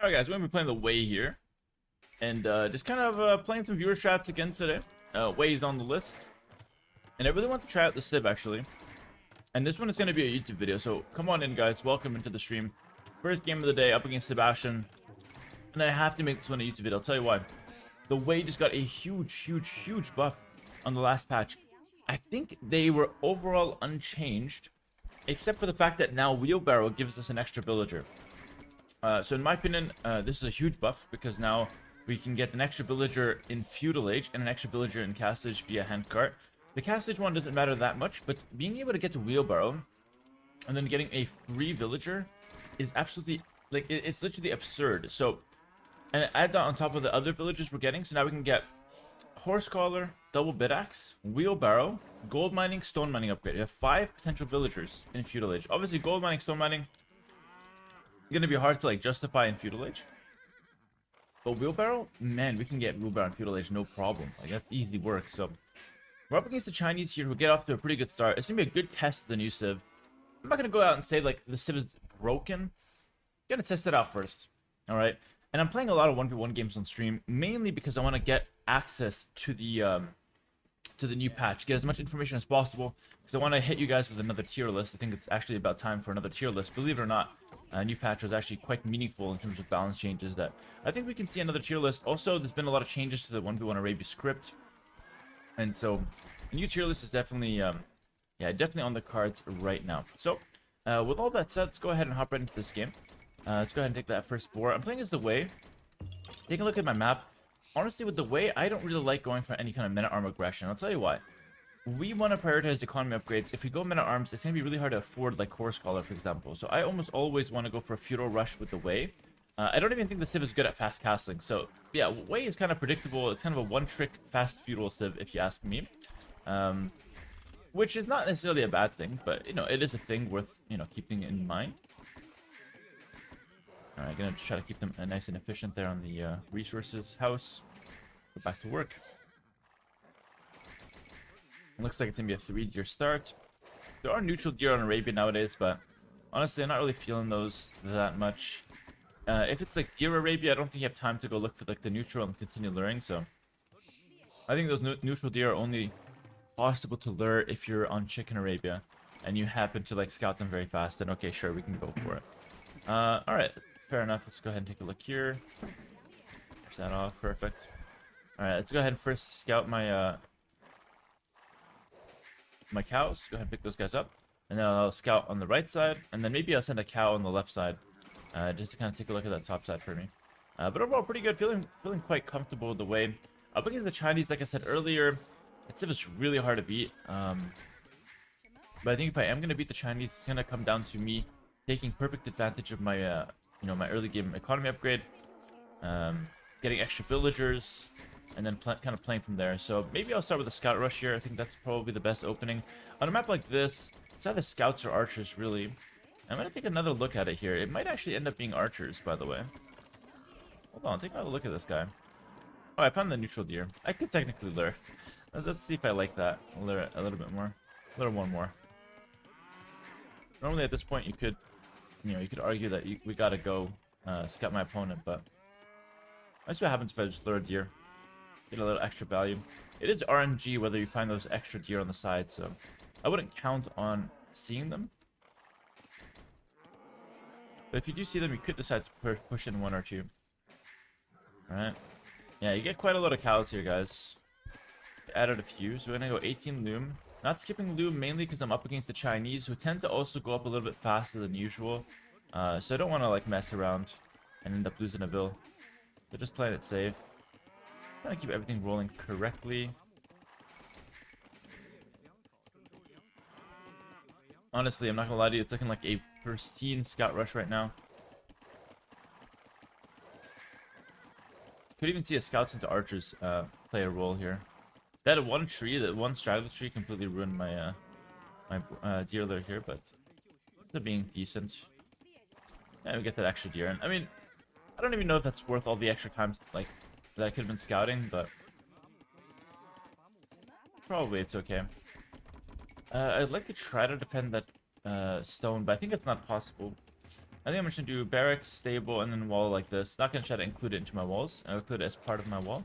Alright guys, we're going to be playing the Way here. And just kind of playing some viewer strats again today. Way is on the list. And I really want to try out the Civ actually. And this one is going to be a YouTube video, so come on in guys, welcome into the stream. First game of the day up against Sebastian. And I have to make this one a YouTube video, I'll tell you why. The Way just got a huge buff on the last patch. I think they were overall unchanged, except for the fact that now Wheelbarrow gives us an extra villager. So in my opinion, this is a huge buff because now we can get an extra villager in Feudal Age and an extra villager in Castle Age via handcart. The Castle Age one doesn't matter that much, but being able to get to Wheelbarrow and then getting a free villager is absolutely, like, it's literally absurd. So, and add that on top of the other villagers we're getting, so now we can get Horse Collar, Double Bit Axe, Wheelbarrow, Gold Mining, Stone Mining upgrade. You have 5 potential villagers in Feudal Age. Obviously, Gold Mining, Stone Mining, gonna be hard to like justify in Feudal Age. But Wheelbarrow, man, we can get Wheelbarrow in Feudal Age no problem. Like, that's easy work. So we're up against the Chinese here who get off to a pretty good start. It's gonna be a good test of the new Civ. I'm not gonna go out and say like the Civ is broken. I'm gonna test it out first. Alright. And I'm playing a lot of 1v1 games on stream, mainly because I want to get access to the new patch, get as much information as possible, because I want to hit you guys with another tier list. I think it's actually about time for another tier list. Believe it or not, a new patch was actually quite meaningful in terms of balance changes that I think we can see another tier list. Also, there's been a lot of changes to the 1v1 Arabia script, and so a new tier list is definitely definitely on the cards right now. So with all that said, let's go ahead and hop right into this game. Let's go ahead and take that first boar. I'm playing as the Way. Take a look at my map. Honestly, with the Way, I don't really like going for any kind of men-at-arm aggression. I'll tell you why. We want to prioritize economy upgrades. If we go men-at-arms, it's going to be really hard to afford, like, Horse Collar, for example. So I almost always want to go for a feudal rush with the Way. I don't even think the Civ is good at fast castling. So, yeah, Way is kind of predictable. It's kind of a one-trick fast feudal Civ, if you ask me. Which is not necessarily a bad thing, but, you know, it is a thing worth, you know, keeping in mind. Alright, gonna try to keep them nice and efficient there on the resources house. Go back to work. It looks like it's gonna be a 3-deer start. There are neutral deer on Arabia nowadays, but honestly, I'm not really feeling those that much. If it's like deer Arabia, I don't think you have time to go look for like the neutral and continue luring. So I think those neutral deer are only possible to lure if you're on chicken Arabia and you happen to like scout them very fast. Then okay, sure, we can go for it. All right. Fair enough. Let's go ahead and take a look here. Push that off. Perfect. Alright, let's go ahead and first scout my my cows. Go ahead and pick those guys up. And then I'll scout on the right side. And then maybe I'll send a cow on the left side. Just to kind of take a look at that top side for me. But overall, pretty good. Feeling quite comfortable with the Way. Up against the Chinese, like I said earlier, that Civ is really hard to beat. But I think if I am going to beat the Chinese, it's going to come down to me taking perfect advantage of my you know, my early game economy upgrade, getting extra villagers, and then kind of playing from there. So maybe I'll start with a scout rush here. I think that's probably the best opening. On a map like this, it's either scouts or archers, really. I'm going to take another look at it here. It might actually end up being archers, by the way. Hold on, take another look at this guy. Oh, I found the neutral deer. I could technically lure. Let's see if I like that. I'll lure it a little bit more. Lure one more. Normally at this point you could, you know, you could argue that we gotta go scout my opponent, but let's see what happens if I just lure a deer. Get a little extra value. It is RNG whether you find those extra deer on the side, so I wouldn't count on seeing them. But if you do see them, you could decide to push in 1 or 2. Alright. Yeah, you get quite a lot of cows here, guys. Added a few, so we're gonna go 18 loom. Not skipping loom mainly because I'm up against the Chinese, who tend to also go up a little bit faster than usual. So I don't want to like mess around and end up losing a bill. So just playing it safe. Trying to keep everything rolling correctly. Honestly, I'm not gonna lie to you, it's looking like a pristine scout rush right now. Could even see a scouts into archers play a role here. That one tree, that one straggler tree completely ruined my my deer lure here, but they're being decent. Yeah, we get that extra deer. And I mean, I don't even know if that's worth all the extra times like that I could have been scouting, but probably it's okay. I'd like to try to defend that stone, but I think it's not possible. I think I'm just gonna do barracks, stable, and then wall like this. Not gonna try to include it into my walls. I'll include it as part of my wall.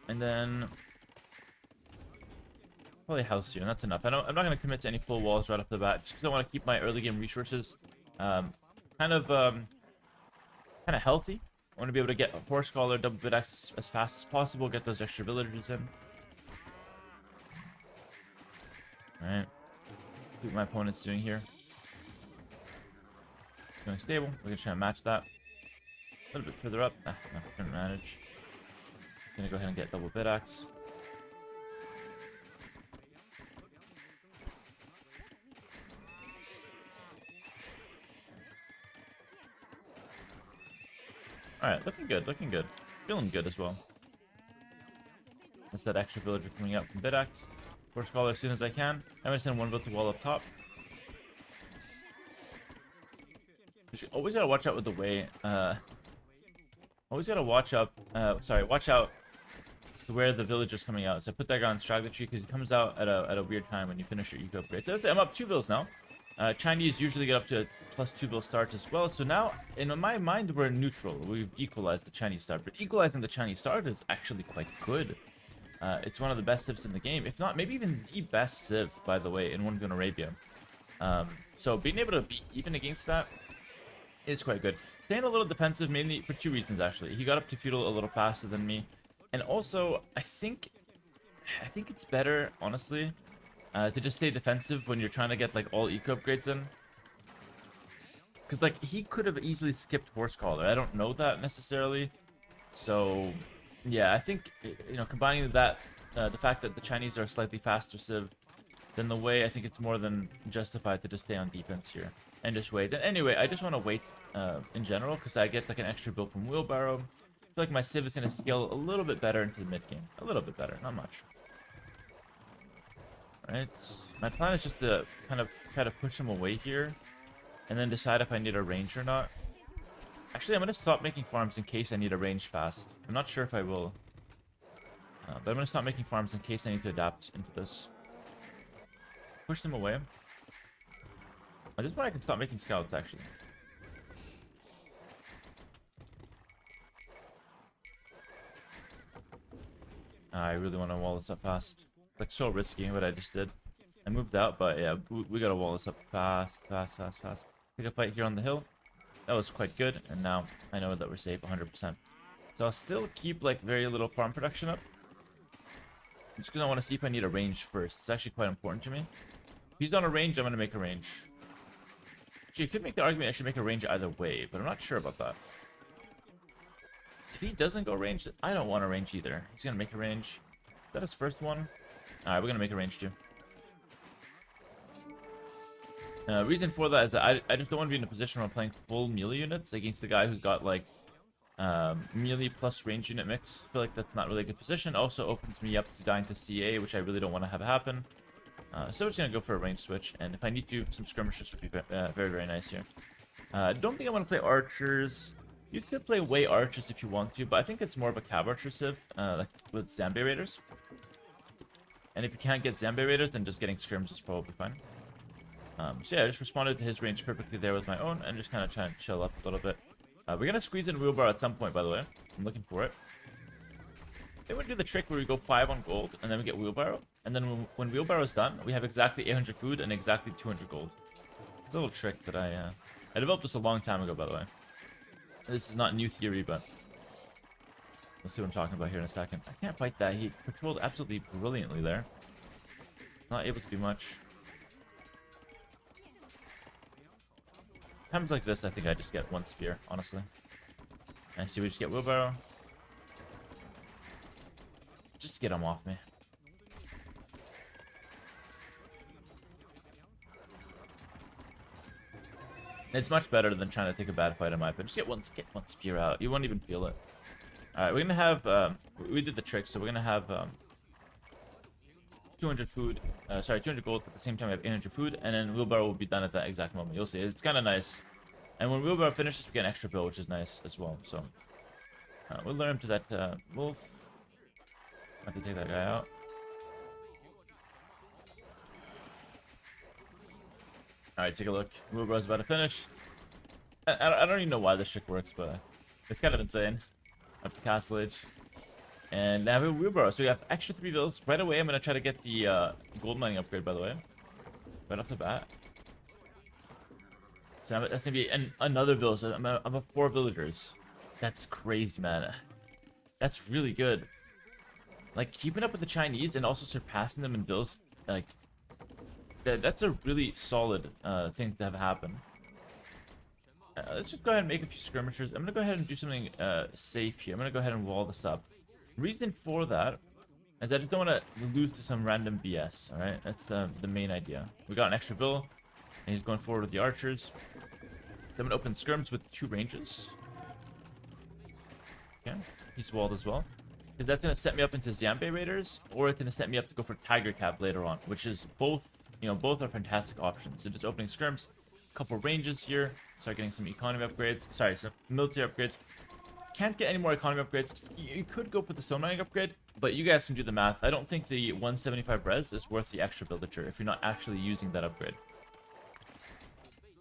And then probably house here, and that's enough. I'm not gonna commit to any full walls right off the bat, just because I want to keep my early game resources kind of healthy. I want to be able to get a horse collar, double bit access as fast as possible, get those extra villagers in. Alright. See what my opponent's doing here. Going stable. We're gonna try and match that. A little bit further up. No, couldn't manage. Gonna go ahead and get double bit axe. Alright, looking good, looking good. Feeling good as well. That's that extra villager coming up from Bidax. Force Scholar as soon as I can. I'm gonna send one build to wall up top. You always gotta watch out with the way. Always gotta watch out. Watch out to where the villager's coming out. So I put that guy on strategy because he comes out at a weird time when you finish your eco upgrade. So that's it. I'm up 2 bills now. Chinese usually get up to +2 bill start as well. So now, in my mind, we're neutral. We've equalized the Chinese start. But equalizing the Chinese start is actually quite good. It's one of the best civs in the game. If not, maybe even the best civ, by the way, in One Gun Arabia. So being able to be even against that is quite good. Staying a little defensive, mainly for 2 reasons, actually. He got up to feudal a little faster than me. And also, I think it's better, honestly, to just stay defensive when you're trying to get, like, all eco upgrades in. Because, like, he could have easily skipped Horse Collar. I don't know that, necessarily. So, yeah, I think, you know, combining that, the fact that the Chinese are a slightly faster civ than the way, I think it's more than justified to just stay on defense here. And just wait. And anyway, I just want to wait, in general, because I get, like, an extra build from Wheelbarrow. I feel like my civ is going to scale a little bit better into the mid-game. A little bit better, not much. Right, my plan is just to kind of try to push him away here, and then decide if I need a range or not. Actually, I'm going to stop making farms in case I need a range fast. I'm not sure if I will, but I'm going to stop making farms in case I need to adapt into this. Push them away. At this point, I can stop making scouts, actually. I really want to wall this up fast. Like, so risky what I just did. I moved out, but yeah, we gotta wall this up fast. Take a fight here on the hill. That was quite good, and now I know that we're safe 100%. So I'll still keep, like, very little farm production up. Just because I want to see if I need a range first. It's actually quite important to me. If he's not a range, I'm gonna make a range. Actually, you could make the argument I should make a range either way, but I'm not sure about that. If he doesn't go range, I don't want a range either. He's gonna make a range. Is that his first one? Alright, we're gonna make a range too. Reason for that is that I just don't want to be in a position where I'm playing full melee units against the guy who's got, like, melee plus range unit mix. I feel like that's not really a good position. Also opens me up to dying to CA, which I really don't want to have happen. So we're just gonna go for a range switch, and if I need to, some skirmishes would be very, very nice here. I don't think I want to play archers. You could play way archers if you want to, but I think it's more of a cav archer civ, like with Zombie Raiders. And if you can't get Zombie Raiders, then just getting scrims is probably fine. So yeah, I just responded to his range perfectly there with my own, and just kind of trying to chill up a little bit. We're gonna squeeze in Wheelbarrow at some point, by the way. I'm looking for it. They would do the trick where we go 5 on gold, and then we get Wheelbarrow. And then when Wheelbarrow's done, we have exactly 800 food and exactly 200 gold. It's a little trick that I developed this a long time ago, by the way. This is not new theory, but we'll see what I'm talking about here in a second. I can't fight that. He patrolled absolutely brilliantly there. Not able to do much. Times like this, I think I just get 1 spear, honestly. And see, we just get Wheelbarrow. Just to get him off me. It's much better than trying to take a bad fight in my opinion. Just get one spear out. You won't even feel it. Alright, we're gonna have, we did the trick, so we're gonna have, 200 food, 200 gold, but at the same time we have 800 food, and then Wheelbarrow will be done at that exact moment. You'll see, it's kind of nice. And when Wheelbarrow finishes, we get an extra bill, which is nice as well, so. We'll lure him to that, wolf. Have to take that guy out. Alright, take a look. Wheelbarrow's about to finish. I don't even know why this trick works, but it's kind of insane. Up to Castle Age. And now we have a wheelbarrow, so we have extra 3 bills. Right away, I'm going to try to get the gold mining upgrade, by the way. Right off the bat. So that's going to be another bill, so I'm at 4 villagers. That's crazy, man. That's really good. Like, keeping up with the Chinese and also surpassing them in bills, like, that's a really solid thing to have happen. Let's just go ahead and make a few skirmishers. I'm going to go ahead and do something safe here. I'm going to go ahead and wall this up. Reason for that is I just don't want to lose to some random BS, alright? That's the main idea. We got an extra bill, and he's going forward with the archers. I'm going to open skirms with 2 ranges. Okay, he's walled as well. Because that's going to set me up into Xianbei Raiders, or it's going to set me up to go for Tiger Cap later on, which is both, both are fantastic options. So just opening skirms, a couple ranges here, start getting some economy upgrades, sorry, some military upgrades. Can't get any more economy upgrades. You could go for the stone mining upgrade, but you guys can do the math. I don't think the 175 res is worth the extra villager if you're not actually using that upgrade.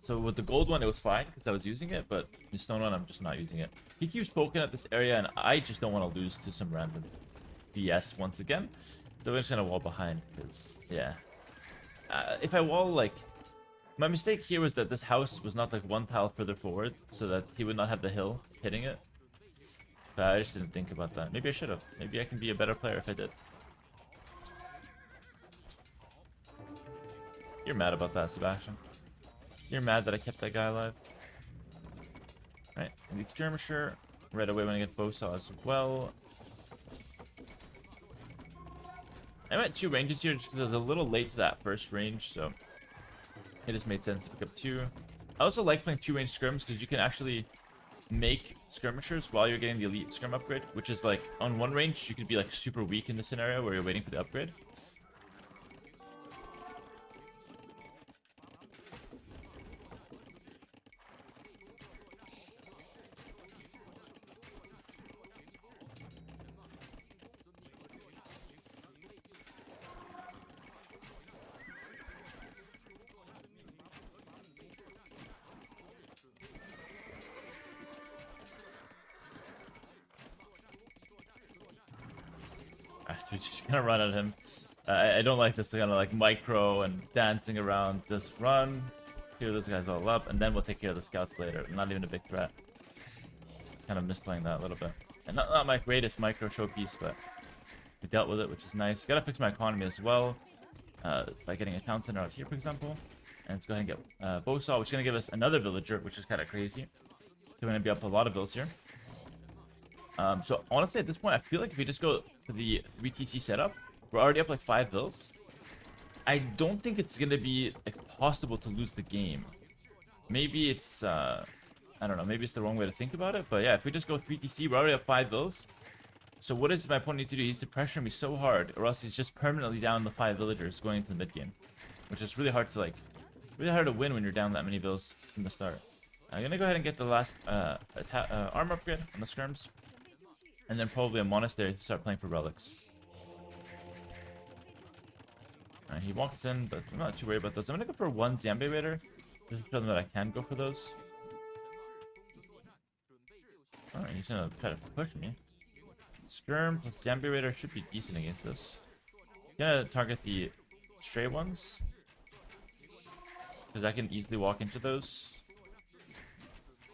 So with the gold one, it was fine because I was using it, but the stone one, I'm just not using it. He keeps poking at this area, and I just don't want to lose to some random BS once again. So we're just going to wall behind because, yeah. If I wall, like... My mistake here was that this house was not like 1 tile further forward, so that he would not have the hill hitting it. But I just didn't think about that. Maybe I should have. Maybe I can be a better player if I did. You're mad about that, Sebastian. You're mad that I kept that guy alive. Right, I need skirmisher. Right away when I get bowsaw as well. I went 2 ranges here just because I was a little late to that first range, so it just made sense to pick up 2. I also like playing 2 range skirms because you can actually make skirmishers while you're getting the elite skirm upgrade, which is like on 1 range you could be like super weak in the scenario where you're waiting for the upgrade. We're just gonna run at him. I don't like this kind of like micro and dancing around. Just run, clear those guys all up, and then we'll take care of the scouts later. Not even a big threat. Just kind of misplaying that a little bit. And not my greatest micro showpiece, but we dealt with it, which is nice. Gotta fix my economy as well by getting a town center out here, for example. And let's go ahead and get Bowsaw, which is gonna give us another villager, which is kind of crazy. We're gonna be up a lot of bills here. So honestly, at this point, I feel like if we just go for the 3TC setup, we're already up like 5 bills. I don't think it's gonna be like, possible to lose the game. Maybe it's I don't know, maybe it's the wrong way to think about it, but yeah, if we just go 3TC, we're already up 5 bills. So what does my opponent need to do? He needs to pressure me so hard, or else he's just permanently down the 5 villagers going into the mid game, which is really hard to like, really hard to win when you're down that many bills from the start. I'm gonna go ahead and get the last armor upgrade on the skirms. And then probably a monastery to start playing for relics. Alright, he walks in, but I'm not too worried about those. I'm gonna go for 1 Xianbei Raider. Just to show them that I can go for those. Alright, he's gonna try to push me. Skirm plus Xianbei Raider should be decent against this. Gonna target the stray ones. Because I can easily walk into those.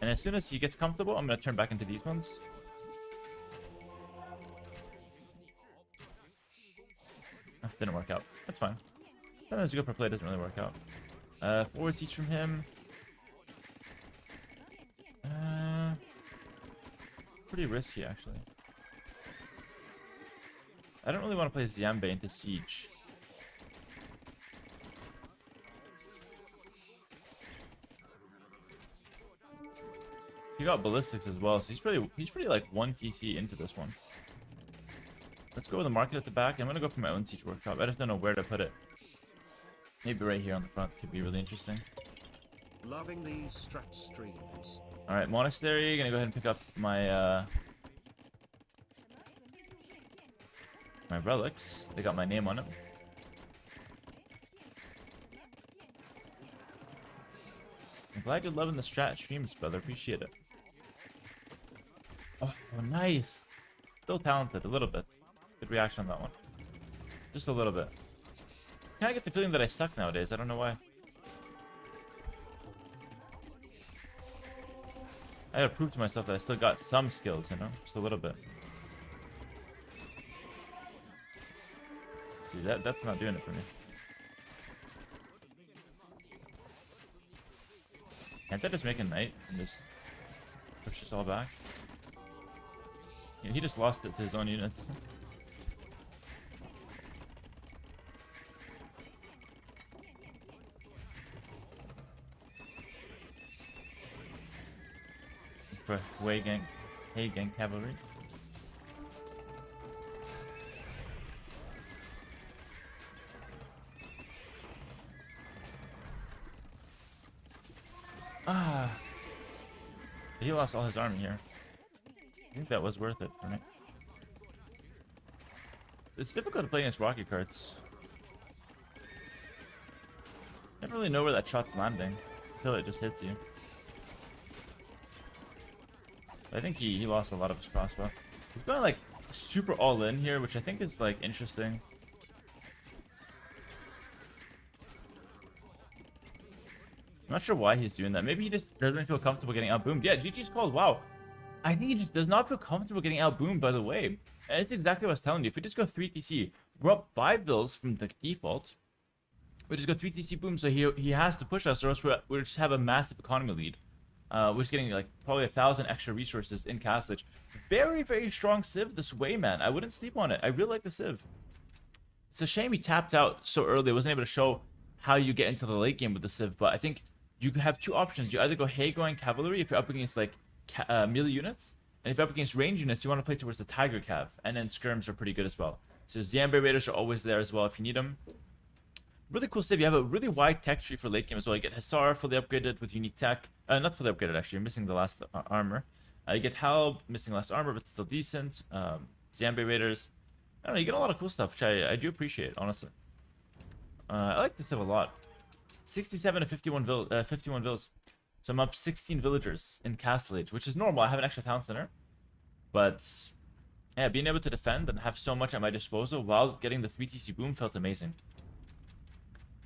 And as soon as he gets comfortable, I'm gonna turn back into these ones. Didn't work out. That's fine. Sometimes you go for play, doesn't really work out. Forwards each from him. Pretty risky, actually. I don't really want to play Xianbei into Siege. He got ballistics as well, so he's pretty like 1 TC into this one. Let's go with the market at the back. I'm gonna go for my own siege workshop. I just don't know where to put it. Maybe right here on the front could be really interesting. Loving these strat streams. All right, monastery. Gonna go ahead and pick up my my relics. They got my name on it. glad you're loving the strat streams, brother. Appreciate it. Oh, nice. Still talented, a little bit. Good reaction on that one. Just a little bit. Kind of get the feeling that I suck nowadays. I don't know why. I gotta prove to myself that I still got some skills, you know? Just a little bit. Dude, that's not doing it for me. Can't I just make a knight and just push this all back? Yeah, he just lost it to his own units. For Wei gang, Hey gang cavalry. Ah, he lost all his army here. I think that was worth it for me. It's difficult to play against rocket carts. Never really know where that shot's landing until it just hits you. I think he lost a lot of his crossbow. He's going like super all in here, which I think is like interesting. I'm not sure why he's doing that. Maybe he just doesn't feel comfortable getting outboomed. Yeah, GG's called. Wow. I think he just does not feel comfortable getting outboomed, by the way. And it's exactly what I was telling you. If we just go 3 TC, we're up 5 bills from the default. We just go 3 TC boom, so he has to push us, or else we just have a massive economy lead. We're just getting like probably 1,000 extra resources in Castlage. Very, very strong Civ this way, man. I wouldn't sleep on it. I really like the Civ. It's a shame he tapped out so early. I wasn't able to show how you get into the late game with the Civ, but I think you have 2 options. You either go going cavalry if you're up against like melee units, and if you're up against range units, you want to play towards the Tiger Cav, and then skirms are pretty good as well. So Zambe Raiders are always there as well if you need them. Really cool Civ. You have a really wide tech tree for late game as well. You get Hussar fully upgraded with unique tech. Not fully upgraded, actually. You're missing the last armor. You get Halb, missing last armor, but still decent. Zambe Raiders. I don't know, you get a lot of cool stuff, which I do appreciate, honestly. I like this Civ a lot. 67 to 51 vills. So I'm up 16 villagers in Castlage, which is normal. I have an extra town center. But yeah, being able to defend and have so much at my disposal while getting the 3 TC boom felt amazing.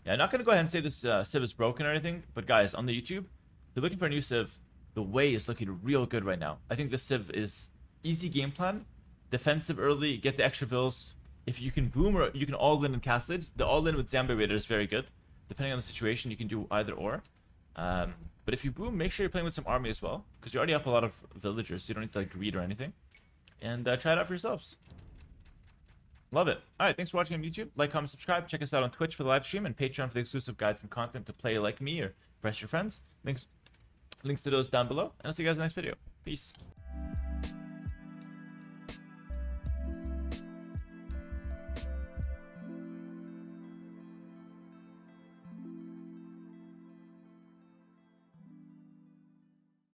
Yeah, I'm not going to go ahead and say this Civ is broken or anything, but guys, on the YouTube, if you're looking for a new Civ, the Way is looking real good right now. I think this Civ is easy game plan, defensive early, get the extra vills. If you can boom or you can all-in Castlage, the all-in with Zambe Raider is very good. Depending on the situation, you can do either or. But if you boom, make sure you're playing with some army as well, because you're already up a lot of villagers, so you don't need to like greed or anything. And try it out for yourselves. Love it. Alright, thanks for watching on YouTube. Like, comment, subscribe. Check us out on Twitch for the live stream and Patreon for the exclusive guides and content to play like me or impress your friends. Links to those down below. And I'll see you guys in the next video. Peace.